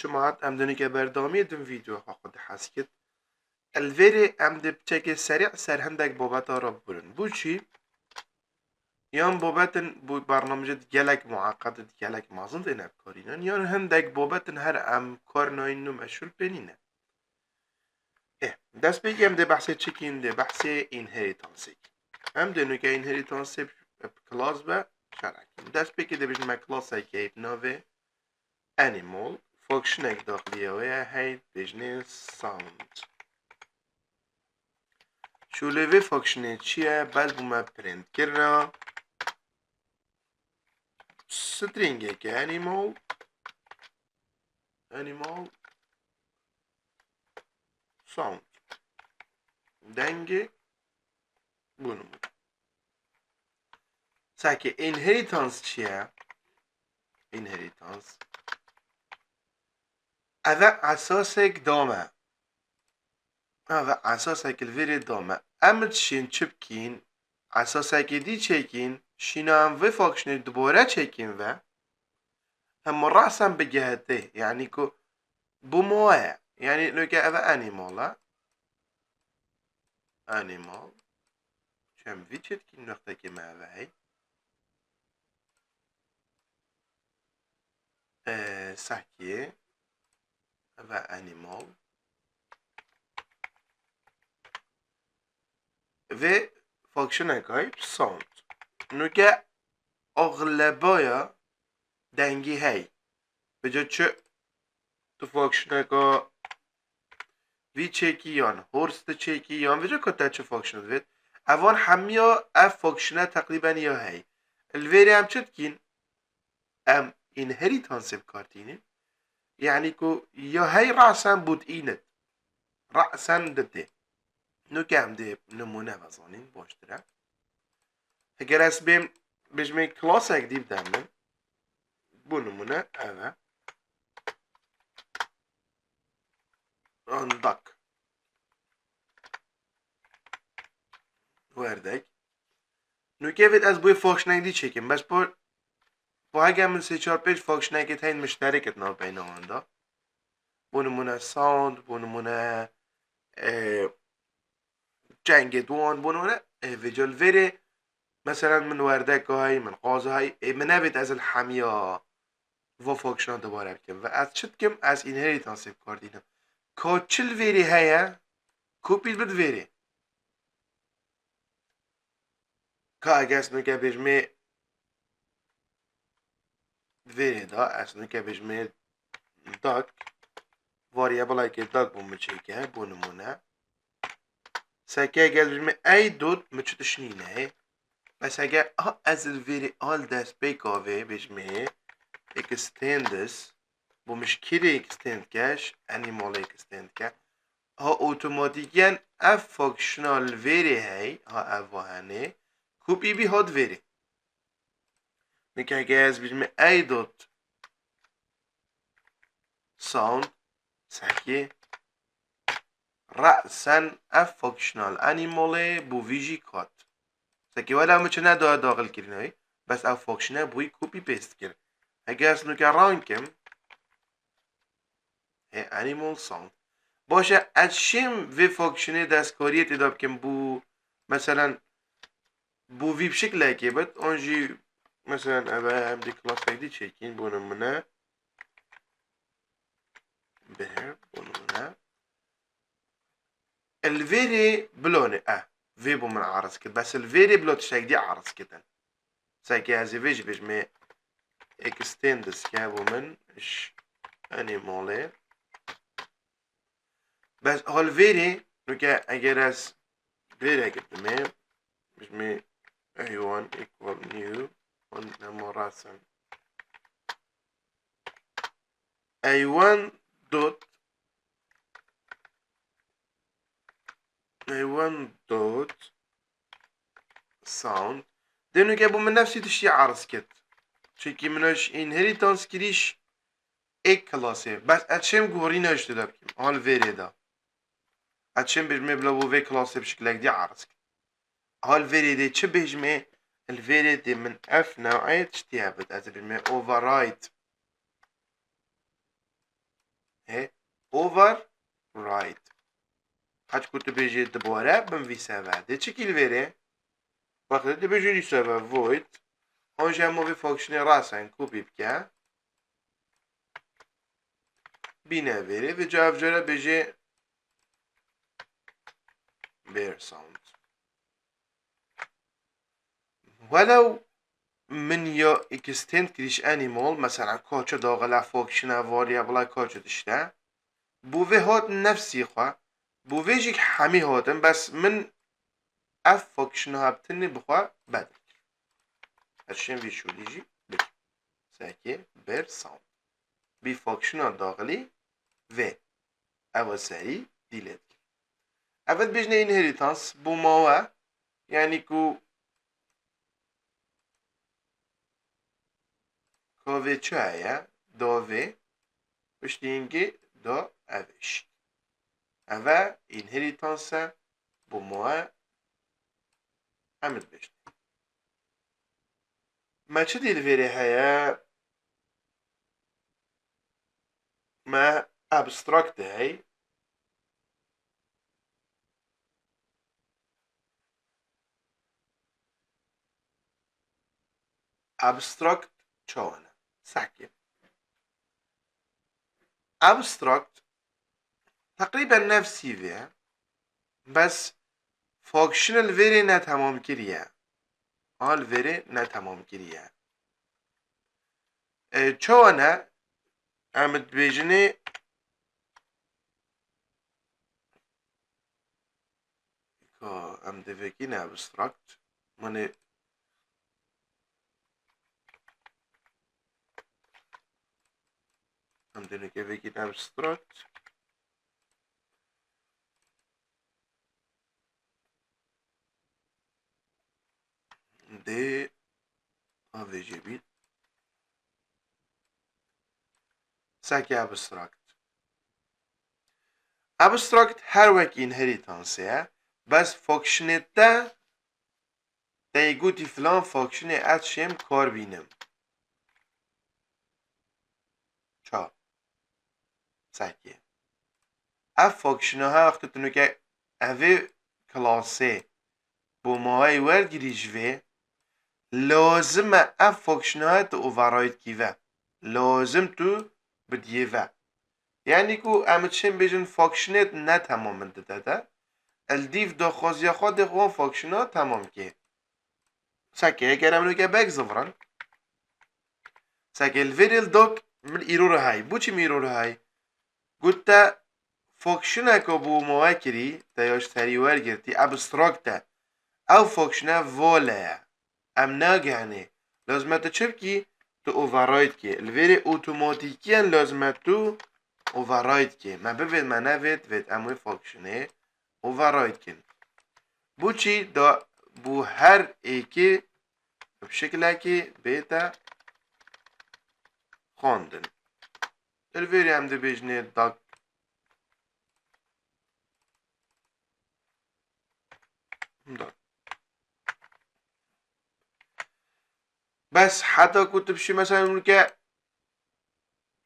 جماعات ام دني كبردامي دم فيديو خود حسكت الفيري ام دي بشكل سريع سر هندك بوباتا ربورن بوشي يان بوباتن بو برنامج جلك معقد جلك مازن دينا بكارينن يان هندك بوباتن هر ام كارنا انو مشهور بينينه دست بيجي ام دي بحثي تشيكين دي بحثي انهيرتانسي ام دي نوكا انهيرتانسي بكلاس با شاركين دست بيجي دي بيجمع كلاس هاي بنوه animal فانكشنك داخلية ويا هاي بيجني sound شو لوي فانكشنه چیه بعد بوما پرنت کرنا سترینگه که animal sound دنگه bunu ساکه inheritance چیه inheritance اوه اساسك دامه اوه اساسك الویری دامه امت شین چپکین اساسك دی چکین شینا هم و فاکشن دوباره چکین و هم رأسا بجهته يعني كو بمواه يعني لو كأبا animal animal شم فيتشت كي نقطة كما هاي ساكي أبا animal و فانكشن هاي sound نوكا أغلبايا دنگي هاي بجا چه تو فانكشن هاي وی چکی یان هورست چکی یان وجا کتا چه فانکشن دوید اوان همیا اف فانکشنه تقریبا یا هی الویری هم چد کین ام inheritance بکارتینی يعني كو يا هي رأسا بود إينت رأسا دته نو كام دي نمونه بزانين باشتره اگر اس بیم بجمه کلاس اک دیب دمن بو نمونه اوه اندک وردک نو كيفت از بوی فانکشن دی چکیم بس با اگه من 3-4-5 فانکشن که تاین مشترکت نا بین آندا بو نمونه ساوند بو نمونه جنگ دوان بو نمونه ویجال ویری مثلا من وردک های من قاز های من نبید از الحمیا و فانکشن دوباره بکم و از چت کم از اینهریتانس بکاردینم که چل ویری هیا کوپیل بد ویری که اگه اسنو که بجمه ویری دا اسنو که بجمه داک واریابل های که داک بو مچه بو نمونه ساکه اگه بجمه ای دود مچه تشنینه بس اگه از الویری آل دست بیکاوه بجمه extends bu مشكلة extend كاش animal extend كا ها اوتوماتيكيا اف فانكشنال فيري هاي ها افوهاني كوبي بي هاد فيري نكا جاز بجمع اي دوت sound ساكي رأسا اف فانكشنال animal بو فيجي كات ساكي ولا مچنا داخل كرنا بس اف فانكشنال بوي كوبي بيست كر اگه اسنو که رانکم animal sound باشه از شیم وی فانکشنه دستکاری تداب کم بو مثلا بو وی بشکل که بد آنجی مثلا اوه هم دی کلاس دی چکین بو نمونه بهر بو نمونه الویری بلونه وی بو من عرض کد بس الویری بلو تشتاك دي عرض كدن ساكي هزي فيج بجمع extends كابو من اش animal بس هالفيري نوكا اگر از فيري اكتمه بجمع a1 equal new ونمو راسم a1 دوت sound ده نوكا بو من نفسي تشي عرض كت چونكي منوش inheritance كريش اك كلاسه بس اتشم گوري نشته دابكم هالفيري دا اتشم بجمع بلا بو في كلاسه بشكل دي عرض كت هالفيري دي چه بجمع الفيري دي من اف نوعية اشتيابت از بجمع override override. حد كنت بيجي دبورة بنفيسا بعد تشكيل فيري وقت بيجي لي سوا void اونجا موفي فانكشن راسا كوبي بكا بينا فيري في جواب جرا بيجي bear sound. ولو من يا extend كريش animal مثلا كوتش داغلا فانكشن variable كوتش دشتا بوفي هات نفسي خوا بوفي جيك حمي هاتن بس من اف فانكشن هابتني بخوا بدل هشين في شو ليجي بك ساكي bear sound بي فانكشن داغلي في اول سري ديليت اول بيجنا inheritance بو ماوا يعني كو كوفي تشايا دوفي بشتينجي دو افش اول inheritance بو ماوا امد بشتي ما تشدي الفيري هيا ما abstract هاي abstract شوانا ساكن abstract تقريبا نفسي فيها بس فانكشنال فيري نه تمام كريا حال فيري نه تمام كريا شوانا امد بيجني ام دفكين abstract ماني ام دفكين abstract دي افي جي بي ساكي abstract abstract her وك inheritance بس فانكشنتا تيجوتي فلان فانكشن اتشم کار بینم چا ساکیه اف فانکشن ها وقت تنو که اوه کلاسه بو ماهای ورگیریش وی لازم اف فانکشن ها تو اووراید کیوه لازم تو بدیوه یعنی که امتشن بیجن فانکشنت نه تمام ده الدیف دا خوازی خواه ده خواه فانکشن ها تمام که ساكي كلام لك باك زفران ساكي الفيريل دوك من ايرور هاي بوشي ميرور هاي قلت فانكشنا كبو مواكري تايوش تاري ورگرتي ابستراكتا او فانكشنا فولا ام ناگهانه لازم تشبكي تو اوفرايد كي الفيري اوتوماتيكيا لازم تو اوفرايد كي ما بفيد ما نفيد فيد اموي فانكشنه اوفرايد كين بوشي دا بو هر ايكي بشكل که بيتا خواندن الفيري هم ده بيجنه داك بس حتى كنت بشي مثلا نقول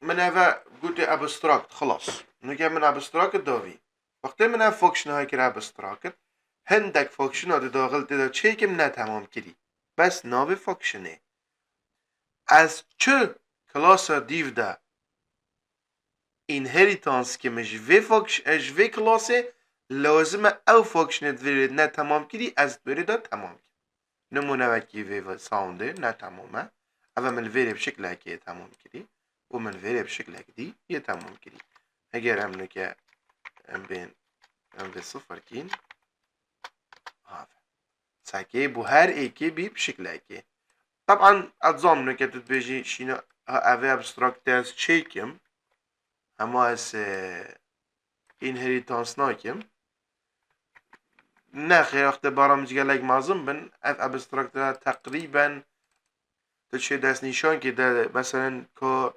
من هذا قلت ابستراكت خلاص نقول من ابستراكت دافي وقت من هذا فانكشن هاي كده ابستراكت هندك فانكشن هاي داخل تدا چه كم نه تمام كري بس ناوي فانكشنه از چه کلاس دیو ده inheritance که مش وی فانکشن اش وی کلاسه لازم او فانکشنت ویرید نه تمام کری از ویرید تمام کری نمونه وکی وی ساونده نه تمامه اول من ویری بشکل هکی تمام کری و من ویری بشکل هکی دی یه تمام کری اگر هم نکه ام بین ام وی صفر کین ساكي بو هر ايكي بي بشكل هيك طبعا اتظن انك تتبيجي شينا افي ابستراكت از تشيكم اما از inheritance ناكم ناخي وقت برامج قال لك معظم بن اف ابستراكت تقريبا تشي داس نيشان كده مثلا كو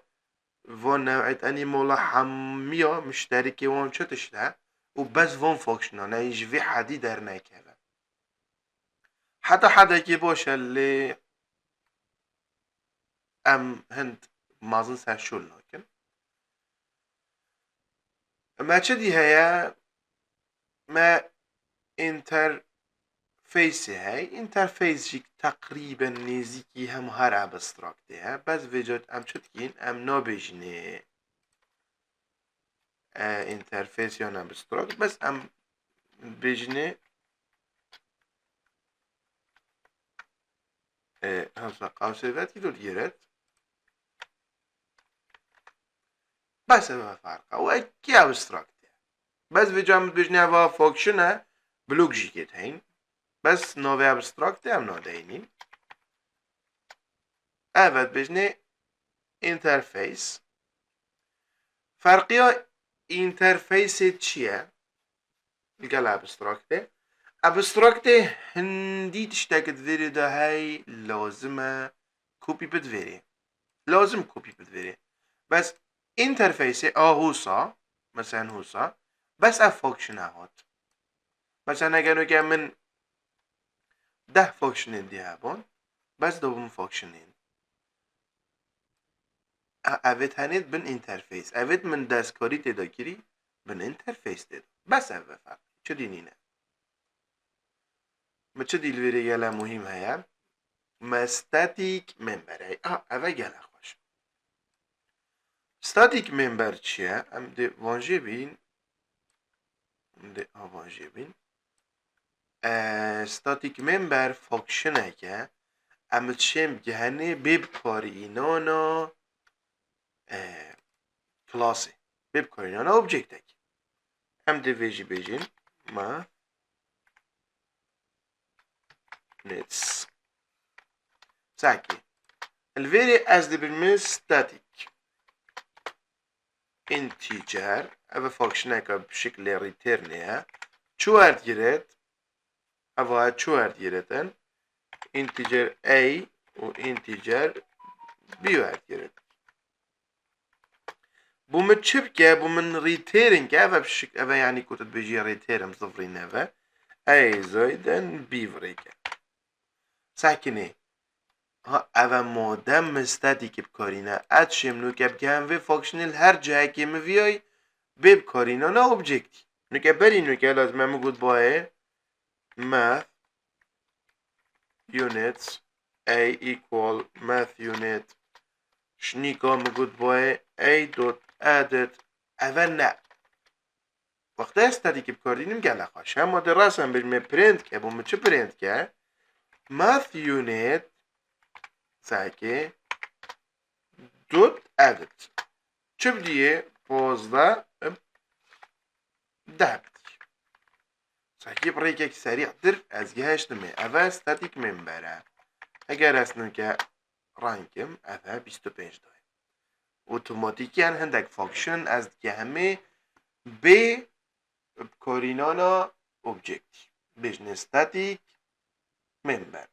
فون نوعية انيمولا حمية مشتركة وان شتش ده وبس فون فانكشن انا يجي في حدي در ناكله حتى حدا كي باشه اللي ام هند مازن سرشول ناكن ما چه دی هيا ما انترفيس هاي انترفيس جيك تقريبا نزيكي هم هر ابستراكت ها بس وجود ام چتكين ام نابجنه انترفيس یا ابستراكت بس ام بجنه همسا قوسه وقتی دو دیرد بس هوا فرقه و اکی ابستراكت بس وجود بجنه و فاکشنه بلوك جيكت هين بس نوع ابستراكت هم نادينين evet بجنه interface فرقيا interface چیه؟ لقال ابستراكت ابستراكت هندي تشتاكت فيري ده هاي لازمه كوبي بتفيري لازم كوبي بتفيري بس interface هوسا مثلا هوسا بس فانكشن هات مثلا اگر من 10 فانكشن دي هابون بس دوم فانكشنين اوت هنید بن انترفیس اوت من دستکاری تدا گیری بن انترفیس تدا بس اوه فرق چه دینینه ما چه دیل ویری گله مهم هیا ما ستاتیک ممبر هی اوه گله خوش ستاتیک ممبر چیه ام ده وانجه بین وانجه بین ستاتیک ممبر فاکشنه که ام چیم گهنه بیب کاری اینانا کلاسه بیب کاری اینانا اوبجکته که ام ده ویجی بیجین ما نتس ساكي الفيري از دي بالمس ستاتيك انتيجر افا فانكشناكا بشكل ريتيرنيها شو هاد جيرت افا شو هاد جيرتن انتيجر a و انتيجر b هاد جيرت بو من تشبكة بو من ريتيرنج افا بشكل افا يعني كنت بيجي ريتيرن صفرين افا a زايدا b فريكا ساكنه اوه مادم استاتیک بکارینه اد شمنو که بگم و فاکشنل هر جایی که مویای بکارینه نه اوبجکتی نو که بری نو که لازمه مگود باه math units a equal math unit شنیکا مگود باه a dot added اوه نه وقتی استاتیک بکارینیم گله خوش هم درستم بریم پرینت که بومه چه پرینت که math unit ساکه دوت ادت چه بدیه 15 ده بدیه ساکی بریک یک سریع در از گهشت می اوه استاتیک منبره اگر اسنو که رانکم اوه 25 داره اوتوماتیکی هندک فاکشن از گهمه به کارینانا اوبجکتی بجن استاتیک منبر